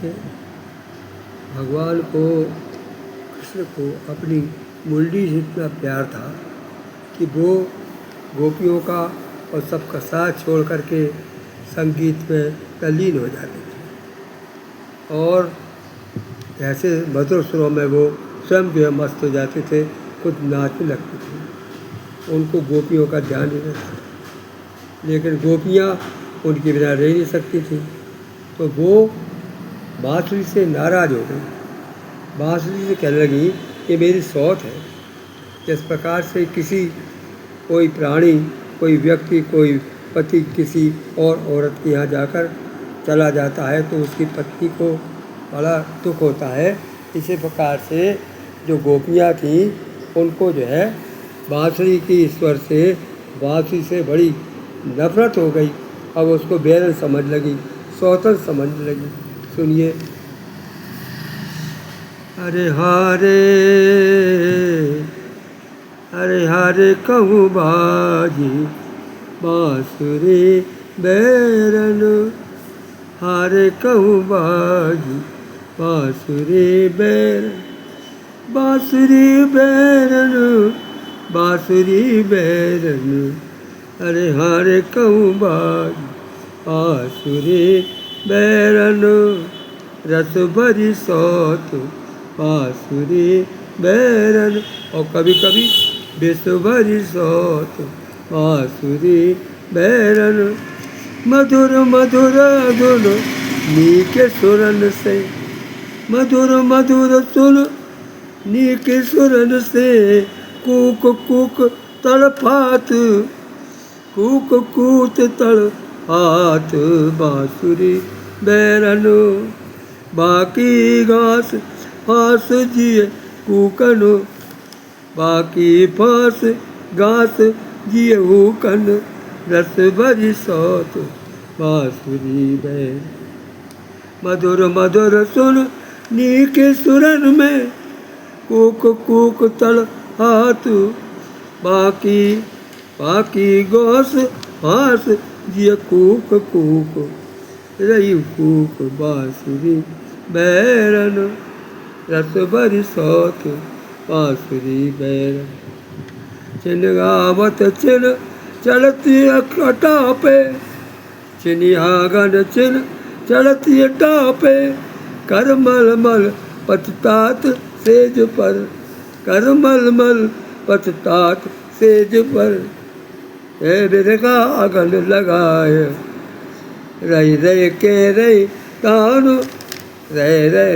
कि भगवान को, कृष्ण को अपनी मुरली से इतना प्यार था कि वो गोपियों का और सबका साथ छोड़ करके संगीत में तल्लीन हो जाते थे और ऐसे मधुर सुरों में वो स्वयं जो है मस्त हो जाते थे, खुद नाचने लगते थे। उनको गोपियों का ध्यान नहीं रहता, लेकिन गोपियाँ उनके बिना रह नहीं सकती थी। तो वो बांसुरी से नाराज़ हो गई, बांसुरी से कहने लगी ये मेरी सौत है। जिस प्रकार से कोई प्राणी, कोई व्यक्ति, कोई पति किसी और औरत के यहाँ जाकर चला जाता है तो उसकी पत्नी को बड़ा दुख होता है, इसी प्रकार से जो गोपियाँ थीं उनको जो है बांसुरी की स्वर से, बांसुरी से बड़ी नफरत हो गई। अब उसको बेरन समझ लगी, सौतन समझने लगी। सुनिए। अरे हारे कहूँ बाजी बांसुरी बैरन, हारे कहूँ बाजी बांसुरी बैरन, बांसुरी बैरन, बांसुरी बैरन। अरे हारे कहूँ बाजी बांसुरी बैरन, रस भरी सौत बांसुरी बैरन। और कभी कभी विष भरी सौत बांसुरी बैरन। मधुर मधुर धुन नीके सुरन से, मधुर मधुर सुन नीके सुरन से, कूक कूक तड़पात, कूक कूत तड़पात बांसुरी बैरन। बाकी घास फांस जिए कूकन, बाकी फांस घास जिए हूकन, रस भरी सौत बांसुरी बैरन। मधुर मधुर सुन नीके सुरन में, कूक कूक तड़पात, बाकी घास फांस जिए कूक कूक, रही कूक बांसुरी बैरन, रस भरी सौत बांसुरी बैरन। चिन गावत चिन चलती अटापे, चिनियागन चिन चलती अटापे, कर मल मल पछतात सेज पर, कर मल मल पछतात सेज पर। बिरगा अगन लगाए, रही रही के रही तान, रह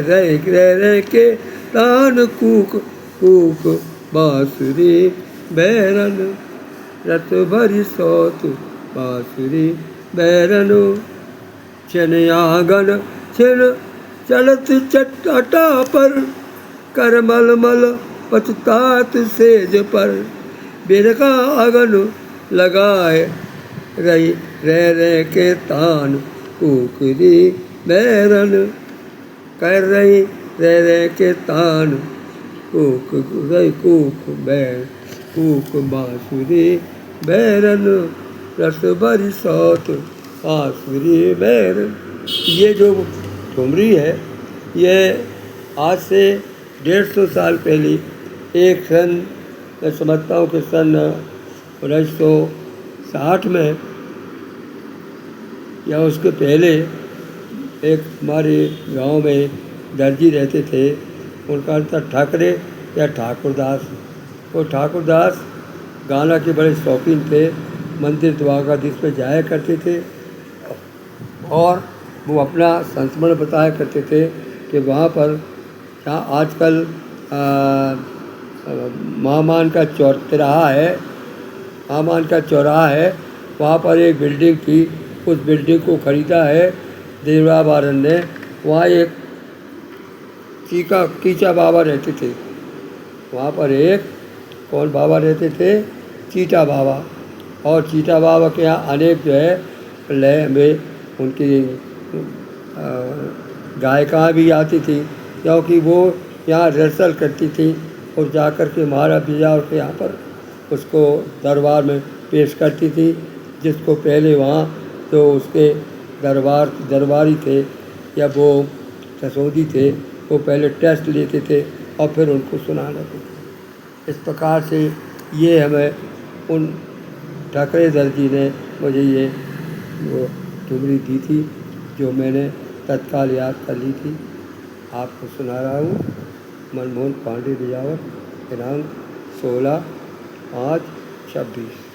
रह के तान, कूक कूक बांसुरी बैरन, रस भरी सौत बांसुरी बैरन। छिन आंगन छिन चलत चटा पर, कर मल मल पछतात सेज पर, बिरगा अगन लगाए, रही रह के तान, कूकरी बैरन। कर रही रह के तान, कूक रही कूक बैर, कूक बांसुरी बैरन, रस भरी सौत बांसुरी बैरन। ये जो ठुमरी है, ये आज से 150 साल पहले, एक सन, मैं समझता हूँ कि सन 1960 में या उसके पहले, एक हमारे गांव में दर्जी रहते थे, उनका नाम था ठाकरे या ठाकुरदास। वो ठाकुरदास गाना के बड़े शौकीन थे, मंदिर द्वारकाधीश में जाया करते थे और वो अपना संस्मरण बताया करते थे कि वहाँ पर जहाँ आजकल महामान का तिराहा है, महामान का चौराहा है, वहाँ पर एक बिल्डिंग थी। उस बिल्डिंग को खरीदा है देवरा बारन ने। वहाँ एक कीचा बाबा रहते थे। वहाँ पर एक कौन बाबा रहते थे? चीटा बाबा। और चीटा बाबा के यहाँ अनेक जो है लय में उनकी गायिका भी आती थी, क्योंकि वो यहाँ रिहर्सल करती थी और जाकर के महाराज बिजावर के यहाँ पर उसको दरबार में पेश करती थी, जिसको पहले वहाँ जो उसके दरबारी थे या वो ससोदी थे वो पहले टेस्ट लेते थे और फिर उनको सुनाने थे। इस प्रकार से ये हमें उन ठाकरे दल जी ने मुझे ये वो ठुमरी दी थी जो मैंने तत्काल याद कर ली थी। आपको सुना रहा हूँ। मनमोहन पांडे बिजावर, दिनांक 16/5/26।